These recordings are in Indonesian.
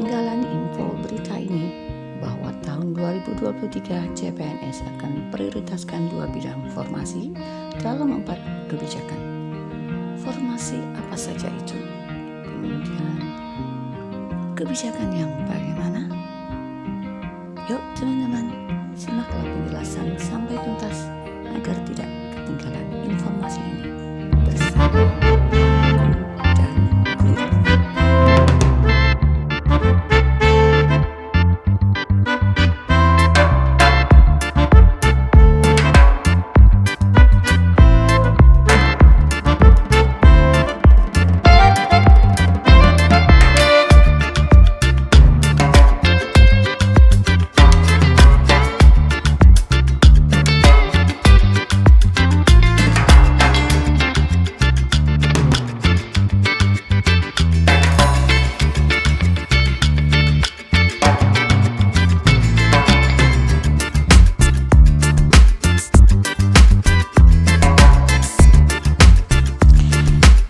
ketinggalan info berita ini bahwa tahun 2023 CPNS akan prioritaskan 2 bidang formasi dalam 4 kebijakan. Formasi apa saja itu? Kemudian kebijakan yang bagaimana? Yuk teman-teman, simaklah penjelasan sampai tuntas agar tidak ketinggalan informasi ini bersama dan guru.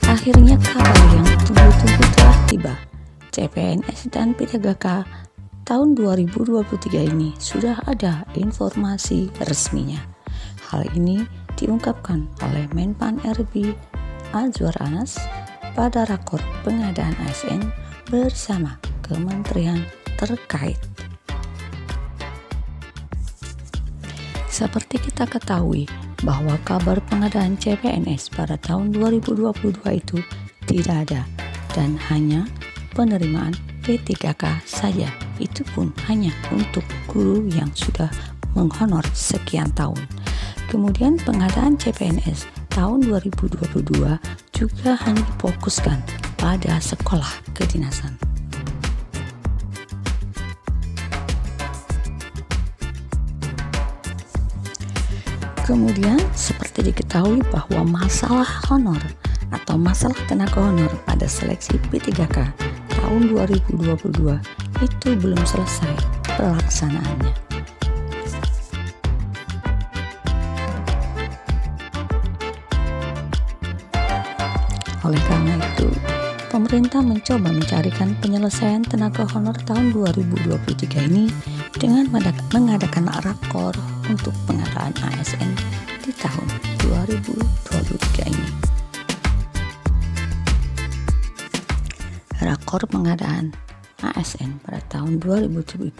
Akhirnya kabar yang tunggu-tunggu telah tiba. CPNS dan P3K tahun 2023 ini sudah ada informasi resminya. Hal ini diungkapkan oleh Menpan RB Azwar Anas pada rakor pengadaan ASN bersama kementerian terkait. Seperti kita ketahui bahwa kabar pengadaan CPNS pada tahun 2022 itu tidak ada dan hanya penerimaan P3K saja, itu pun hanya untuk guru yang sudah menghonor sekian tahun. Kemudian pengadaan CPNS tahun 2022 juga hanya difokuskan pada sekolah kedinasan. Kemudian seperti diketahui bahwa masalah honor atau masalah tenaga honor pada seleksi P3K tahun 2022 itu belum selesai pelaksanaannya. Oleh karena itu, pemerintah mencoba mencarikan penyelesaian tenaga honor tahun 2023 ini dengan mengadakan rakor untuk pengadaan ASN di tahun 2023 ini. Rakor pengadaan ASN pada tahun 2023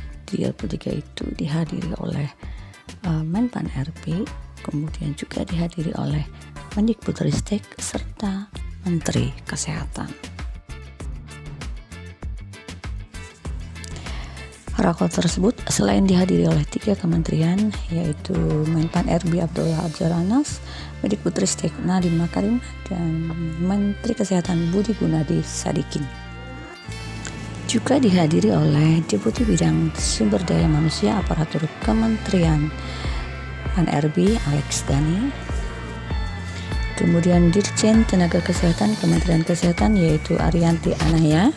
itu dihadiri oleh Menpan RB, kemudian juga dihadiri oleh Mendikbudristek serta Menteri Kesehatan. Rakor tersebut selain dihadiri oleh 3 kementerian, yaitu Menpan RB Abdullah Azwar Anas, Mendikbudristek Nadiem Makarim, dan Menteri Kesehatan Budi Gunadi Sadikin. Juga dihadiri oleh Deputi Bidang Sumber Daya Manusia Aparatur Kementerian PAN-RB Alex Dani, kemudian Dirjen Tenaga Kesehatan Kementerian Kesehatan yaitu Arianti Anaya,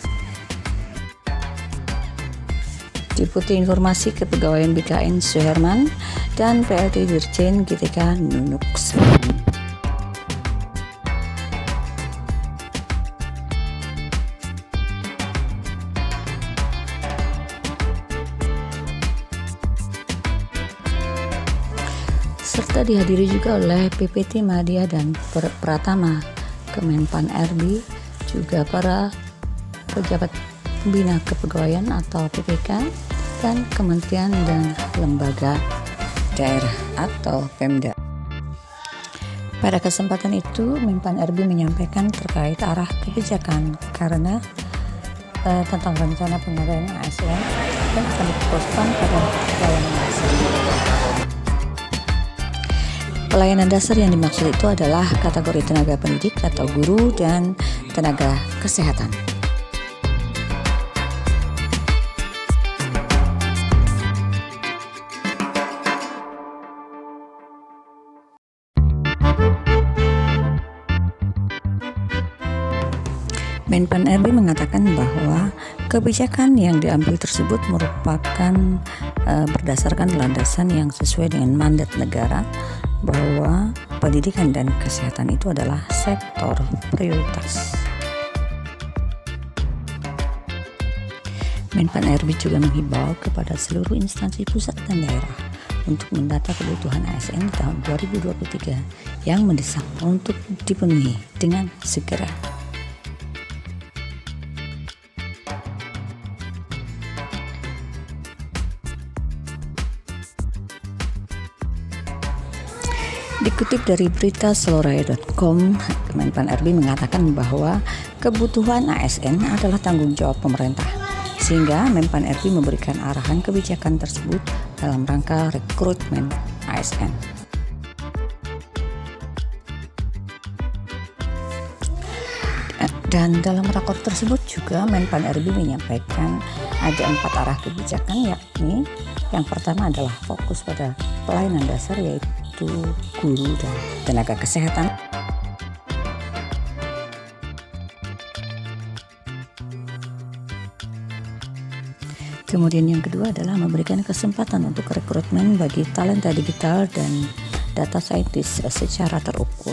Deputi Informasi Kepegawaian BKN Suherman, dan PLT Dirjen GTK Nunuk. Serta dihadiri juga oleh PPT Madya dan Pratama Kemenpan RB, juga para pejabat Pembina Kepegawaian atau PPK, dan kementerian dan lembaga daerah atau Pemda. Pada kesempatan itu, Menpan RB menyampaikan terkait arah kebijakan karena tentang rencana pengadaan ASN dan akan difokuskan pada pelayanan dasar. Pelayanan dasar yang dimaksud itu adalah kategori tenaga pendidik atau guru dan tenaga kesehatan. Menpan RB mengatakan bahwa kebijakan yang diambil tersebut merupakan berdasarkan landasan yang sesuai dengan mandat negara bahwa pendidikan dan kesehatan itu adalah sektor prioritas. Kemenpan RB juga menghimbau kepada seluruh instansi pusat dan daerah untuk mendata kebutuhan ASN di tahun 2023 yang mendesak untuk dipenuhi dengan segera. Dikutip dari berita seloraya.com, Kemenpan RB mengatakan bahwa kebutuhan ASN adalah tanggung jawab pemerintah, sehingga Menpan RB memberikan arahan kebijakan tersebut dalam rangka rekrutmen ASN. Dan dalam rakor tersebut juga Menpan RB menyampaikan ada 4 arah kebijakan, yakni yang pertama adalah fokus pada pelayanan dasar, yaitu guru dan tenaga kesehatan. Kemudian yang kedua adalah memberikan kesempatan untuk rekrutmen bagi talenta digital dan data scientist secara terukur.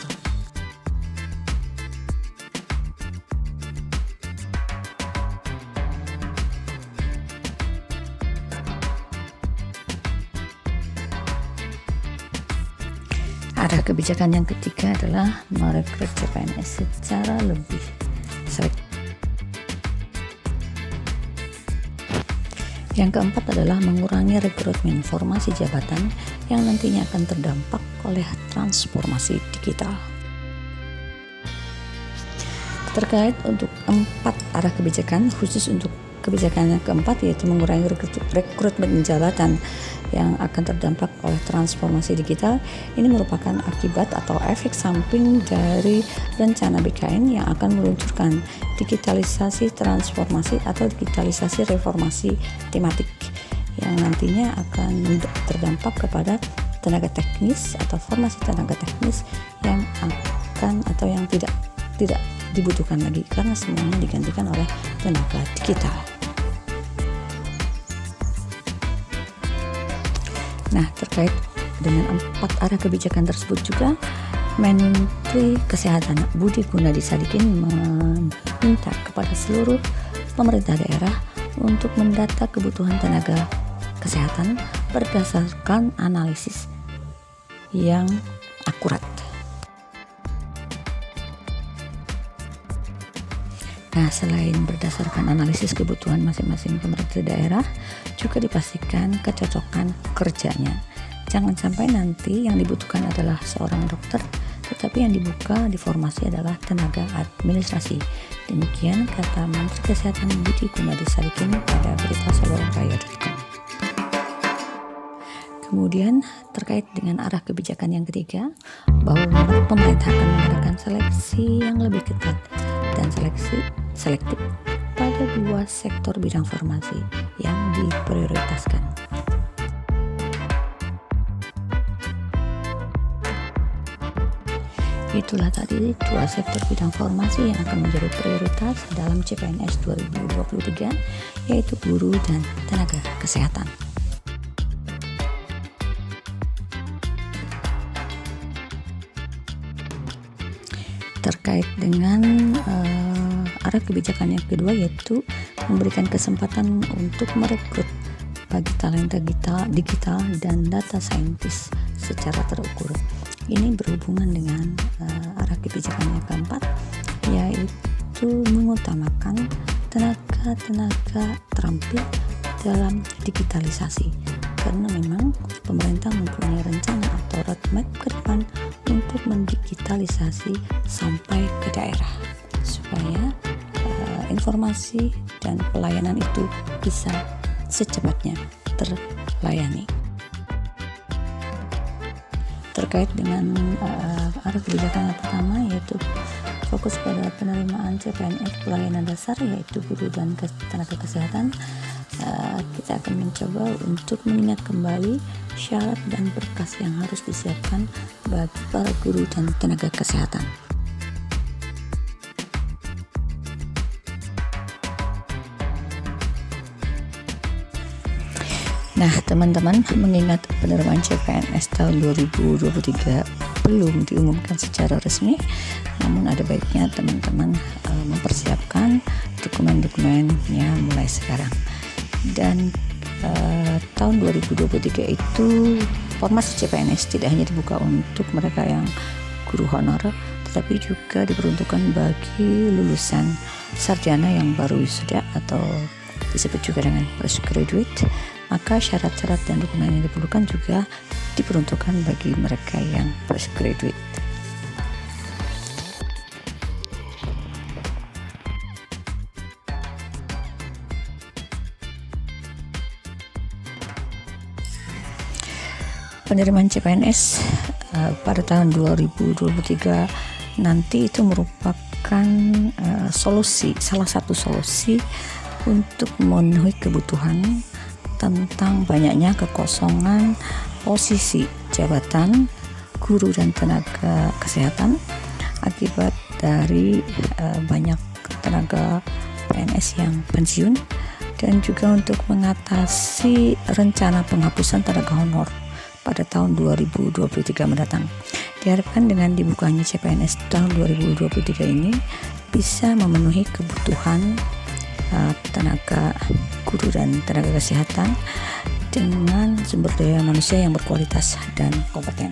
Arah kebijakan yang ketiga adalah merekrut CPNS secara lebih selektif. Yang keempat adalah mengurangi rekrutmen formasi jabatan yang nantinya akan terdampak oleh transformasi digital. Terkait untuk 4 arah kebijakan, khusus untuk kebijakan yang keempat yaitu mengurangi rekrutmen jabatan yang akan terdampak oleh transformasi digital, ini merupakan akibat atau efek samping dari rencana BKN yang akan meluncurkan digitalisasi transformasi atau digitalisasi reformasi tematik yang nantinya akan terdampak kepada tenaga teknis atau formasi tenaga teknis yang akan atau yang tidak dibutuhkan lagi karena semuanya digantikan oleh tenaga digital. Nah, terkait dengan 4 arah kebijakan tersebut juga, Menteri Kesehatan Budi Gunadi Sadikin meminta kepada seluruh pemerintah daerah untuk mendata kebutuhan tenaga kesehatan berdasarkan analisis yang akurat. Nah, selain berdasarkan analisis kebutuhan masing-masing pemerintah daerah, juga dipastikan kecocokan kerjanya. Jangan sampai nanti yang dibutuhkan adalah seorang dokter, tetapi yang dibuka di formasi adalah tenaga administrasi. Demikian kata Menteri Kesehatan Budi Gunadi Sadikin pada berita seloraya.com. Kemudian terkait dengan arah kebijakan yang ketiga, bahwa pemerintah akan mengadakan seleksi yang lebih ketat dan selektif pada 2 sektor bidang farmasi yang diprioritaskan. Itulah tadi 2 sektor bidang farmasi yang akan menjadi prioritas dalam CPNS 2023, yaitu guru dan tenaga kesehatan. Terkait dengan arah kebijakan yang kedua, yaitu memberikan kesempatan untuk merekrut bagi talenta digital dan data scientist secara terukur. Ini berhubungan dengan arah kebijakan yang keempat, yaitu mengutamakan tenaga terampil dalam digitalisasi, karena memang pemerintah mempunyai rencana atau roadmap ke depan untuk mendigitalisasi sampai ke daerah supaya informasi dan pelayanan itu bisa secepatnya terlayani. Terkait dengan arah kebijakan yang pertama, yaitu fokus pada penerimaan CPNS pelayanan dasar, yaitu guru dan tenaga kesehatan, kita akan mencoba untuk mengingat kembali syarat dan berkas yang harus disiapkan bagi para guru dan tenaga kesehatan. Nah, teman-teman, mengingat penerimaan CPNS tahun 2023 belum diumumkan secara resmi, namun ada baiknya teman-teman mempersiapkan dokumen-dokumennya mulai sekarang. Dan tahun 2023 itu formasi CPNS tidak hanya dibuka untuk mereka yang guru honor, tetapi juga diperuntukkan bagi lulusan sarjana yang baru wisuda atau disebut juga dengan fresh graduate. Maka syarat-syarat dan dokumen yang diperlukan juga diperuntukkan bagi mereka yang fresh graduate. Penerimaan CPNS pada tahun 2023 nanti itu merupakan salah satu solusi untuk memenuhi kebutuhan tentang banyaknya kekosongan posisi jabatan guru dan tenaga kesehatan akibat dari banyak tenaga PNS yang pensiun, dan juga untuk mengatasi rencana penghapusan tenaga honor pada tahun 2023 mendatang. Diharapkan dengan dibukanya CPNS tahun 2023 ini bisa memenuhi kebutuhan tenaga guru dan tenaga kesehatan dengan sumber daya manusia yang berkualitas dan kompeten.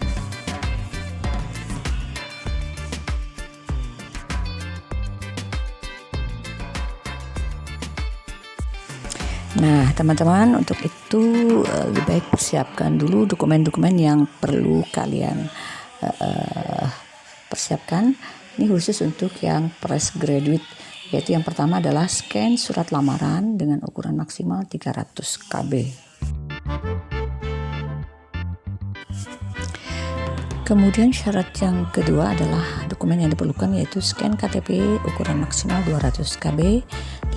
Nah, teman-teman, untuk itu lebih baik persiapkan dulu dokumen-dokumen yang perlu kalian persiapkan. Ini khusus untuk yang fresh graduate, yaitu yang pertama adalah scan surat lamaran dengan ukuran maksimal 300 KB. Kemudian syarat yang kedua adalah dokumen yang diperlukan yaitu scan KTP ukuran maksimal 200 KB,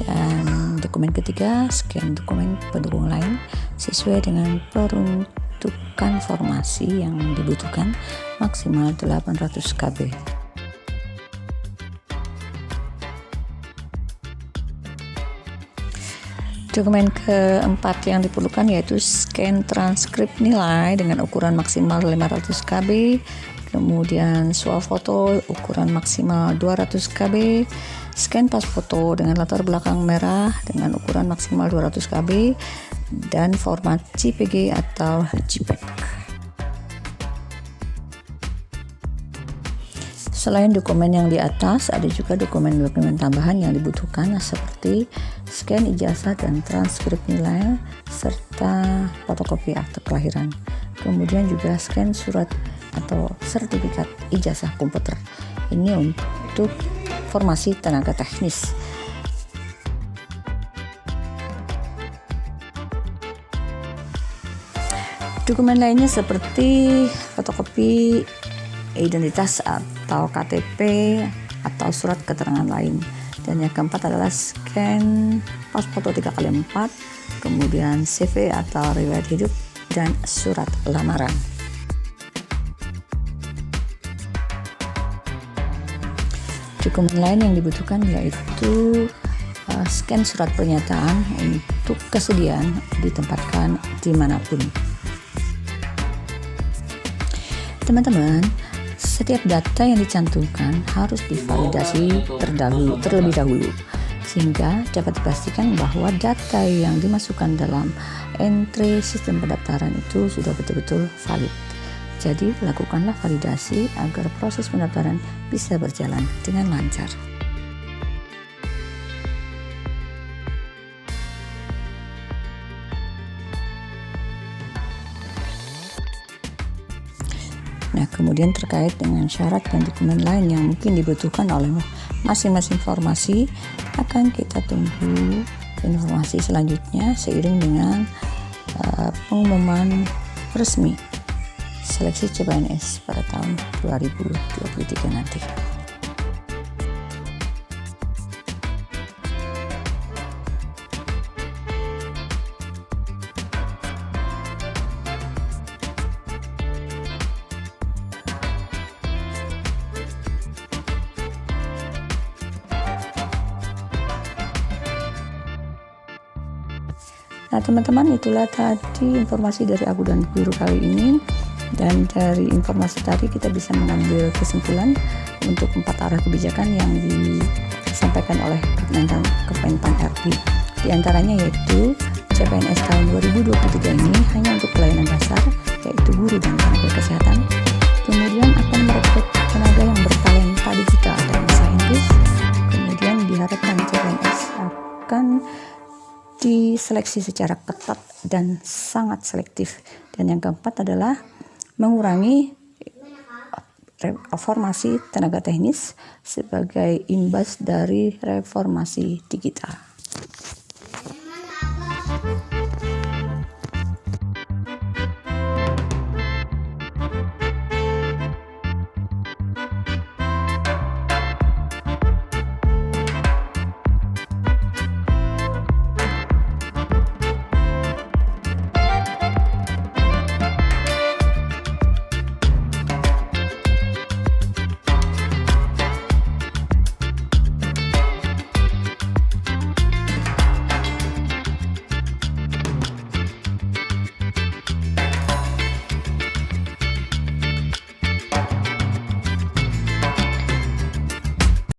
dan dokumen ketiga scan dokumen pendukung lain sesuai dengan peruntukan formasi yang dibutuhkan maksimal 800 KB. Dokumen keempat yang diperlukan yaitu scan transkrip nilai dengan ukuran maksimal 500 KB, kemudian swafoto ukuran maksimal 200 KB, scan pas foto dengan latar belakang merah dengan ukuran maksimal 200 KB, dan format JPG atau JPEG. Selain dokumen yang di atas, ada juga dokumen-dokumen tambahan yang dibutuhkan seperti scan ijazah dan transkrip nilai serta fotokopi akte kelahiran. Kemudian juga scan surat atau sertifikat ijazah komputer. Ini untuk formasi tenaga teknis. Dokumen lainnya seperti fotokopi identitas atau KTP atau surat keterangan lain. Dan yang keempat adalah scan pas foto 3x4, kemudian CV atau riwayat hidup, dan surat lamaran. Dokumen lain yang dibutuhkan yaitu scan surat pernyataan untuk kesediaan ditempatkan dimanapun. Teman-teman, setiap data yang dicantumkan harus divalidasi terlebih dahulu sehingga dapat dipastikan bahwa data yang dimasukkan dalam entry sistem pendaftaran itu sudah betul-betul valid. Jadi, lakukanlah validasi agar proses pendaftaran bisa berjalan dengan lancar. Nah, kemudian terkait dengan syarat dan dokumen lain yang mungkin dibutuhkan oleh masing-masing formasi, akan kita tunggu informasi selanjutnya seiring dengan pengumuman resmi seleksi CPNS pada tahun 2023 nanti. Nah, teman-teman, itulah tadi informasi dari aku dan guru kali ini. Dan dari informasi tadi kita bisa mengambil kesimpulan untuk 4 arah kebijakan yang disampaikan oleh Kemenpan RB. Di antaranya yaitu CPNS tahun 2023 ini hanya untuk pelayanan dasar, yaitu guru dan tenaga kesehatan. Kemudian akan merekrut tenaga yang bertalenta digital dan saintis. Kemudian diharapkan CPNS akan diseleksi secara ketat dan sangat selektif. Dan yang keempat adalah mengurangi reformasi tenaga teknis sebagai imbas dari reformasi digital.